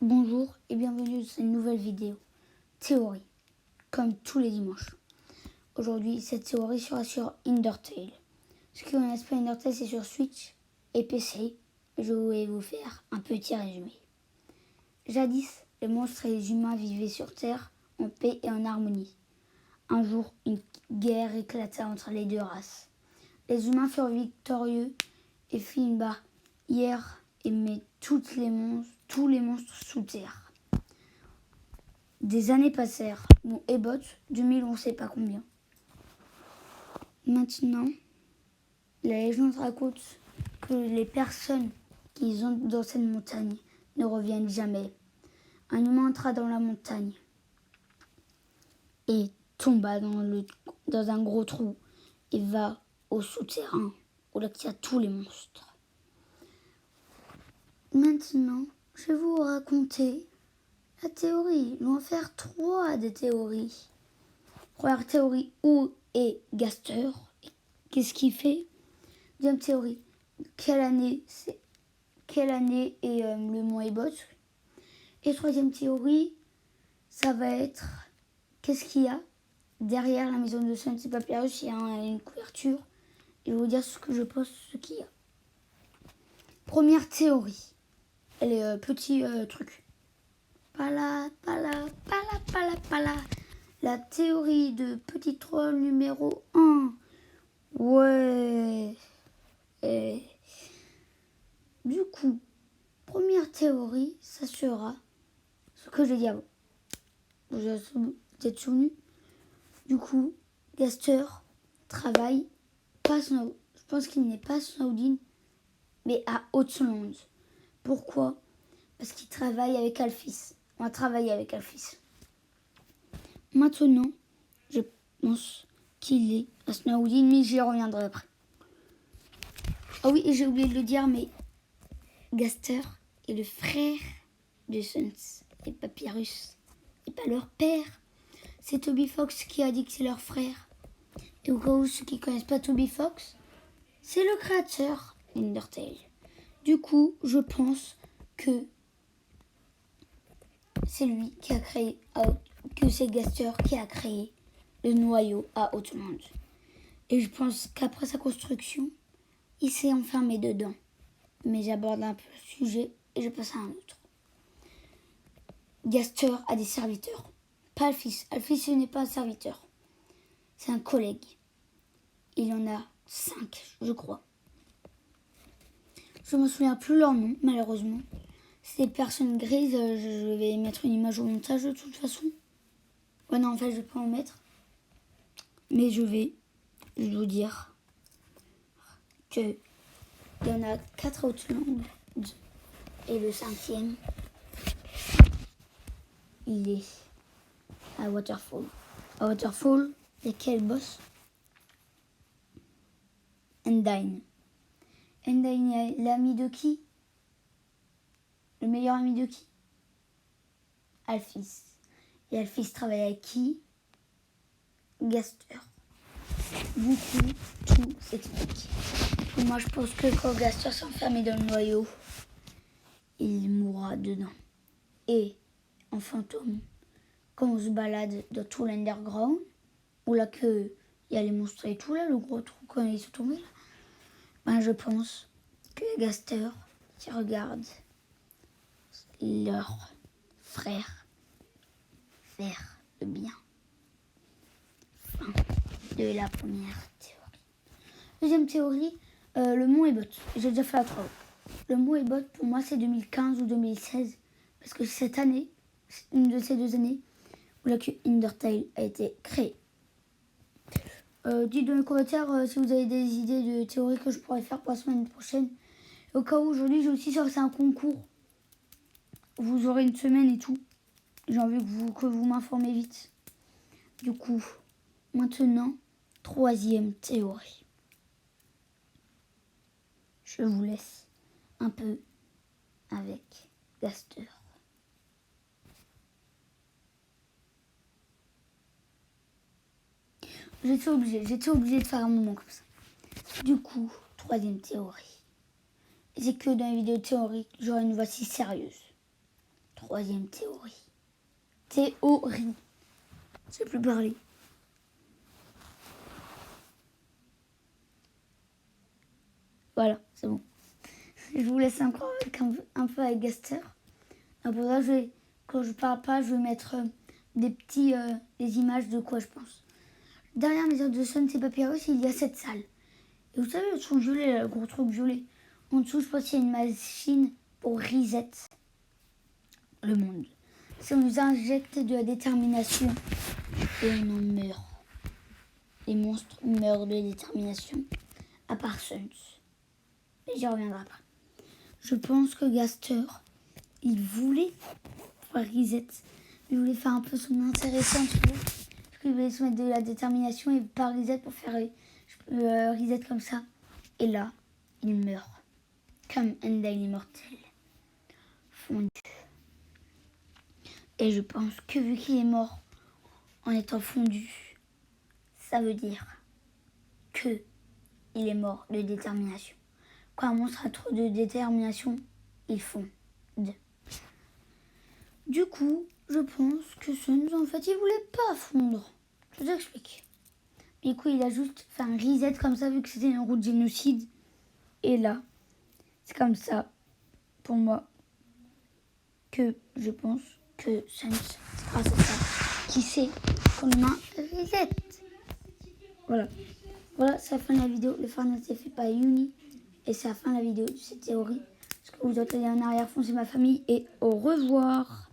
Bonjour et bienvenue dans cette nouvelle vidéo. Théorie, comme tous les dimanches. Aujourd'hui, cette théorie sera sur Undertale. Ceux qui connaissent pas Undertale, c'est sur Switch et PC. Je vais vous faire un petit résumé. Jadis, les monstres et les humains vivaient sur Terre en paix et en harmonie. Un jour, une guerre éclata entre les deux races. Les humains furent victorieux et firent une barrière et mit tous les monstres sous terre. Des années passèrent, bon, et Bot, 2000 on ne sait pas combien. Maintenant, la légende raconte que les personnes qui ont dans cette montagne ne reviennent jamais. Un humain entra dans la montagne et tomba dans un gros trou et va au souterrain où là il y a tous les monstres. Maintenant, je vais vous raconter la théorie. Nous allons faire 3 des théories. Première théorie, où est Gaster? Qu'est-ce qu'il fait? Deuxième théorie, quelle année est le mont Ebot? Et troisième théorie, ça va être qu'est-ce qu'il y a derrière la maison de Sun Papyrus? Il y a une couverture. Et je vais vous dire ce que je pense, ce qu'il y a. Première théorie, elle est petit truc. Pala. La théorie de petit troll numéro 1. Ouais. Du coup, première théorie, ça sera ce que j'ai dit avant. Vous êtes souvenu? Du coup, Gaster travaille pas Snow. Je pense qu'il n'est pas Snowdin, mais à Outland. Pourquoi? Parce qu'il travaille avec Alphys. On va travailler avec Alphys. Maintenant, je pense qu'il est à Snowdin, mais j'y reviendrai après. Ah oui, et j'ai oublié de le dire, mais Gaster est le frère de Suns et Papyrus, et pas leur père. C'est Toby Fox qui a dit que c'est leur frère. Et au cas où ceux qui ne connaissent pas Toby Fox, c'est le créateur d'Undertale. Du coup, je pense que c'est lui qui a créé, que c'est Gaster qui a créé le noyau à Outland. Et je pense qu'après sa construction, il s'est enfermé dedans. Mais j'aborde un peu le sujet et je passe à un autre. Gaster a des serviteurs. Pas Alphys. Alphys, ce n'est pas un serviteur. C'est un collègue. Il en a 5, je crois. Je ne me souviens plus leur nom, malheureusement. C'est des personnes grises. Je vais mettre une image au montage de toute façon. Ouais, non, en fait, je ne vais pas en mettre. Mais je vais vous dire qu'il y en a 4 Outlands. Et le 5e, il est à Waterfall. À Waterfall, il y a quel boss? Undyne. Undyne est l'ami de qui? Le meilleur ami de qui? Alphys. Et Alphys travaille avec qui? Gaster. Du coup, tout s'explique. Et moi, je pense que quand Gaster s'enferme dans le noyau, il mourra dedans. Et en fantôme, quand on se balade dans tout l'underground, où là que il y a les monstres et tout là, le gros trou quand ils sont tombés là, ben je pense que Gaster qui regarde leur frère faire le bien. Fin de la première théorie. Deuxième théorie, le mont Ebot. J'ai déjà fait la 3. Le mont Ebot, pour moi, c'est 2015 ou 2016. Parce que cette année, une de ces 2 années, où là que Undertale a été créé. Dites dans les commentaires si vous avez des idées de théories que je pourrais faire pour la semaine prochaine. Au cas où, aujourd'hui, j'ai aussi sorti un concours. Vous aurez une semaine et tout. J'ai envie que vous m'informez vite. Du coup, maintenant, 3e théorie. Je vous laisse un peu avec Gaster. J'étais obligée de faire un moment comme ça. Du coup, 3e théorie. C'est que dans les vidéos théoriques, j'aurai une voix si sérieuse. Troisième théorie. Théorie. Je sais plus parler. Voilà, c'est bon. Je vous laisse encore avec un peu avec Gaster. Pour ça, quand je parle pas, je vais mettre des images de quoi je pense. Derrière mes ordres de Sun et Papyrus, il y a cette salle. Et vous savez, le truc violet, le gros truc violet. En dessous, je pense qu'il y a une machine pour reset le monde. Si on nous injecte de la détermination et on en meurt. Les monstres meurent de détermination. À part Suns. Mais j'y reviendrai pas. Je pense que Gaster, il voulait faire reset. Il voulait faire un peu son intéressant, tu vois. Parce qu'il voulait se mettre de la détermination et pas reset pour faire reset comme ça. Et là, il meurt. Comme Endel immortel. Fondu. Et je pense que vu qu'il est mort en étant fondu, ça veut dire que il est mort de détermination. Quand un monstre a trop de détermination, il fonde. Du coup, je pense que Suns, en fait, il voulait pas fondre. Je vous explique. Du coup, il a juste fait un reset comme ça, vu que c'était une route de génocide. Et là, c'est comme ça, pour moi, que je pense que Suns, c'est grâce à ça, qui sait qu'on a reset. Voilà. Voilà, c'est la fin de la vidéo. Le fan s'est fait par Uni. Et c'est la fin de la vidéo de cette théorie. Ce que vous entendez en arrière-fond, c'est ma famille. Et au revoir.